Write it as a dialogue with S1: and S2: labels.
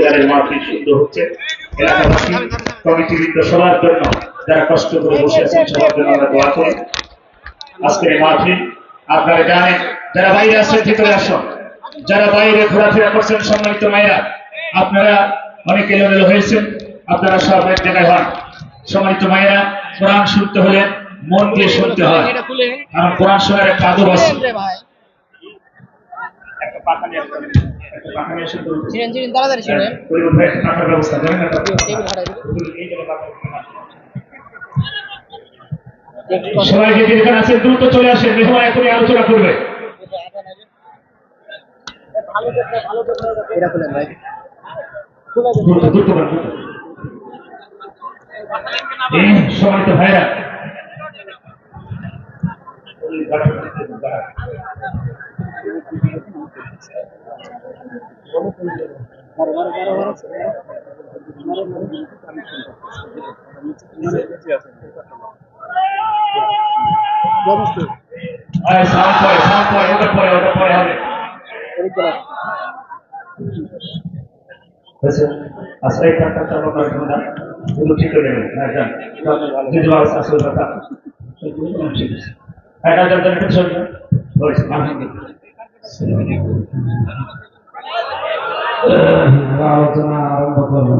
S1: ইফতারের মাহফিল সুন্দর হচ্ছে। এলাকাবাসী কমিটিবৃন্দ সবার জন্য যারা কষ্ট করে বসে আছেন সবার জন্য আমরা দোয়া করি। আজকের মাহফিল আপনারা জানেন, যারা বাইরে আসছেন ভিতরে আসুন, যারা বাইরে ঘোরাফেরা করছেন সম্মানিত মায়েরা আপনারা অনেক এলোমেলো হয়েছেন, আপনারা সব এক জায়গায় হন। সম্মানিত মায়েরা, কোরআন শুনতে হলে মন দিয়ে শুনতে হয়, কারণ কোরআন শোনার একটা আদব আছে। সবাই যে যেখানে আছেন দ্রুত চলে আসেন, মেহমান এখনই আলোচনা করবে। সম্মানিত ভাইরা, আসলে ঠিক করে নেবেন। আলোচনা আরম্ভ করবেন।